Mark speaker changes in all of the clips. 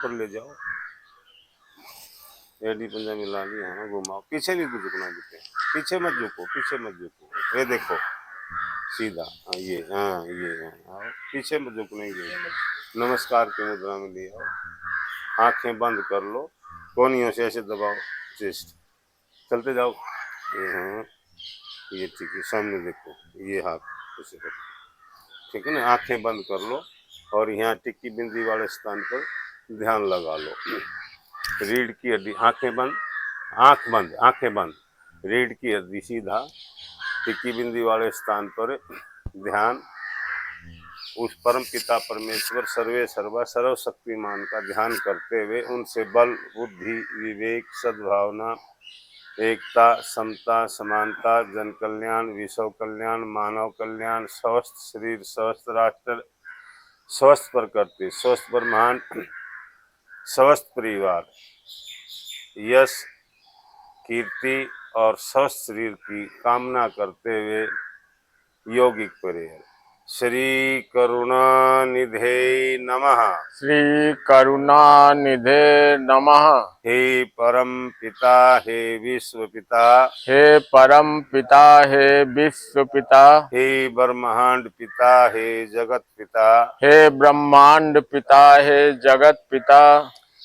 Speaker 1: पर ले जाओ, एडी पंजा मिला लिया, हाँ घुमाओ, पीछे नहीं झुकना बेटे, पीछे मत झुको, पीछे मत झुको, ये देखो सीधा, हाँ ये आओ, पीछे मत झुकने के, नमस्कार की मुद्रा में ले आओ, आंखें बंद कर लो, कोनियों से ऐसे दबाओ चेस्ट, चलते जाओ, ये हाँ ये ठीक है, सामने देखो, ये हाथ ऐसे करो, ठीक है ना, आंखें बंद कर लो और यहाँ टिक्की बिंदी वाले स्थान पर ध्यान लगा लो, रीढ़ की हड्डी, आंखें बंद, आंख बंद, आंखें बंद, रीढ़ की हड्डी सीधा, टिक्की बिंदी वाले स्थान पर ध्यान उस परम पिता परमेश्वर सर्वे सर्वा सर्वशक्तिमान का ध्यान करते हुए उनसे बल बुद्धि विवेक सद्भावना एकता समता समानता जन कल्याण विश्व कल्याण मानव कल्याण स्वस्थ शरीर स्वस्थ राष्ट्र स्वस्थ प्रकृति स्वस्थ ब्रह्मांड स्वस्थ परिवार यश कीर्ति और स्वस्थ शरीर की कामना करते हुए यौगिक प्रेयर। श्री करुणानिधे नमः।
Speaker 2: श्री करुणानिधे नमः।
Speaker 1: हे परम पिता हे विश्व पिता,
Speaker 2: हे परम पिता हे विश्व पिता,
Speaker 1: हे ब्रह्मांड पिता हे जगत पिता,
Speaker 2: हे ब्रह्मांड पिता हे जगत पिता,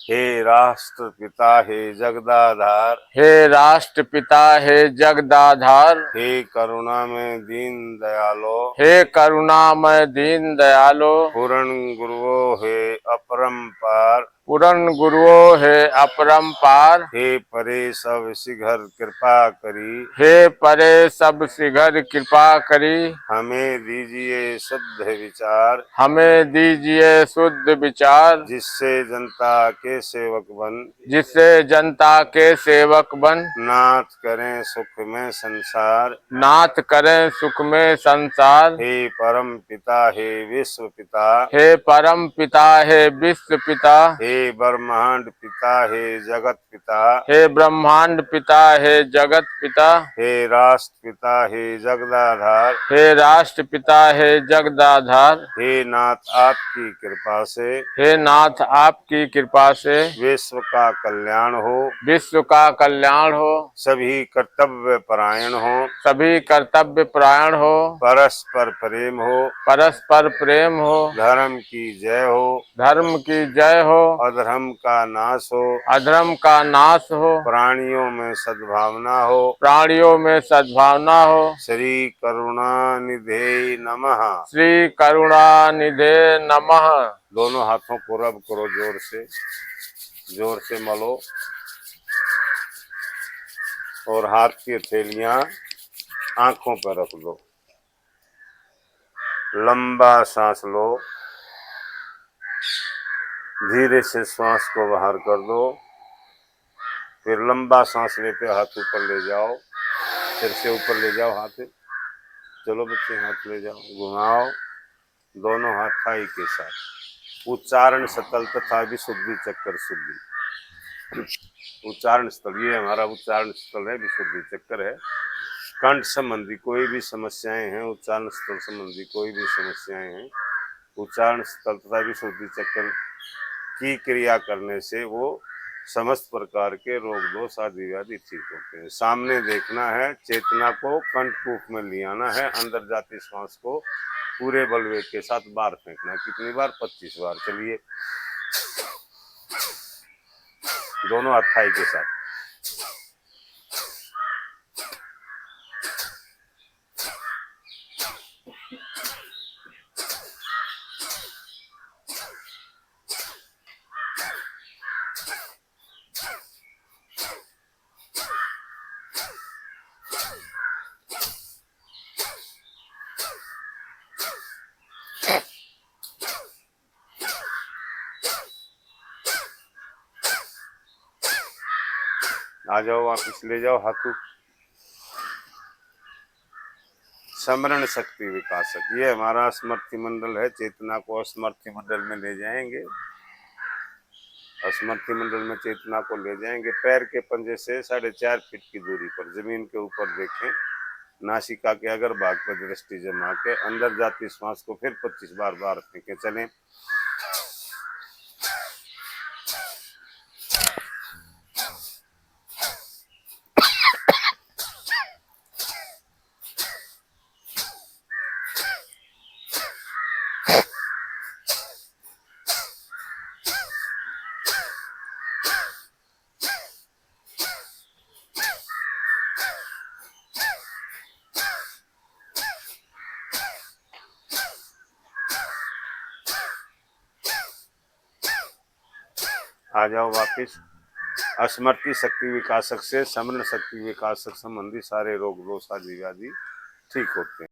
Speaker 1: हे राष्ट्र पिता हे जगदाधार,
Speaker 2: हे राष्ट्र पिता हे जगदाधार,
Speaker 1: हे करुणा में दीन दयालो,
Speaker 2: हे करुणामय दीन दयालो,
Speaker 1: पूर्ण गुरुओ हे अपरंपार,
Speaker 2: पूर्ण गुरुओं है अपरंपार,
Speaker 1: हे परे सब शीघ्र कृपा करी,
Speaker 2: हे परे सब शीघ्र कृपा करी,
Speaker 1: हमें दीजिए शुद्ध विचार,
Speaker 2: हमें दीजिए शुद्ध विचार,
Speaker 1: जिससे जनता के सेवक बन,
Speaker 2: जिससे जनता के सेवक बन,
Speaker 1: नाथ करें सुख में संसार,
Speaker 2: नाथ करें सुख में संसार।
Speaker 1: हे परम पिता हे विश्व पिता,
Speaker 2: हे परम पिता हे विश्व पिता,
Speaker 1: हे ब्रह्मांड पिता हे जगत पिता,
Speaker 2: हे ब्रह्मांड पिता हे जगत पिता,
Speaker 1: हे राष्ट्र पिता हे जगदाधार,
Speaker 2: हे राष्ट्र पिता हे जगदाधार,
Speaker 1: हे नाथ आपकी कृपा से,
Speaker 2: हे नाथ आपकी कृपा से
Speaker 1: विश्व का कल्याण हो,
Speaker 2: विश्व का कल्याण हो,
Speaker 1: सभी कर्तव्य परायण हो,
Speaker 2: सभी कर्तव्य परायण हो,
Speaker 1: परस्पर प्रेम हो,
Speaker 2: परस्पर प्रेम हो,
Speaker 1: धर्म की जय हो,
Speaker 2: धर्म की जय हो,
Speaker 1: अधर्म का नाश हो,
Speaker 2: अधर्म का नाश हो,
Speaker 1: प्राणियों में सद्भावना हो,
Speaker 2: प्राणियों में सद्भावना हो।
Speaker 1: श्री करुणानिधे नमः।
Speaker 2: श्री करुणानिधे नमः।
Speaker 1: दोनों हाथों को रब करो जोर से मलो और हाथ की हथेलियां आंखों पर रख दो, लंबा सांस लो, धीरे से श्वास को बाहर कर दो, फिर लंबा सांस लेते हाथ ऊपर ले जाओ, सिर से ऊपर ले जाओ हाथ, चलो बच्चे हाथ ले जाओ, घुमाओ, दोनों हाथ थाई के साथ, उच्चारण सकल तथा विशुद्धि चक्कर शुद्धि, उच्चारण स्थल ये हमारा उच्चारण स्थल है, विशुद्धि चक्कर है, कंठ संबंधी कोई भी समस्याएं हैं, उच्चारण स्थल संबंधी कोई भी समस्याएं हैं, उच्चारण स्थल तथा विशुद्धि चक्कर की क्रिया करने से वो समस्त प्रकार के रोग दोष आदि व्याधि ठीक होते हैं। सामने देखना है, चेतना को कंठकूप में ले आना है, अंदर जाती श्वास को पूरे बलवेग के साथ बाहर फेंकना। कितनी बार? 25 बार। चलिए, दोनों हाथ थाई के साथ। आ जाओ, वापिस ले जाओ हाथों। समरण शक्ति विकासक, ये हमारा स्मृति मंडल है। चेतना को स्मृति मंडल में ले जाएंगे, स्मृति मंडल में चेतना को ले जाएंगे। पैर के पंजे से 4.5 फीट की दूरी पर जमीन के ऊपर देखें, नासिका के अगर भाग पर दृष्टि जमा के अंदर जाती श्वास को फिर 25 बार बाहर फेंके। चलें, आ जाओ वापिस। स्मृति शक्ति विकासक से समरण शक्ति विकासक संबंधी सारे रोग दोष आदि व्याधि ठीक होते हैं।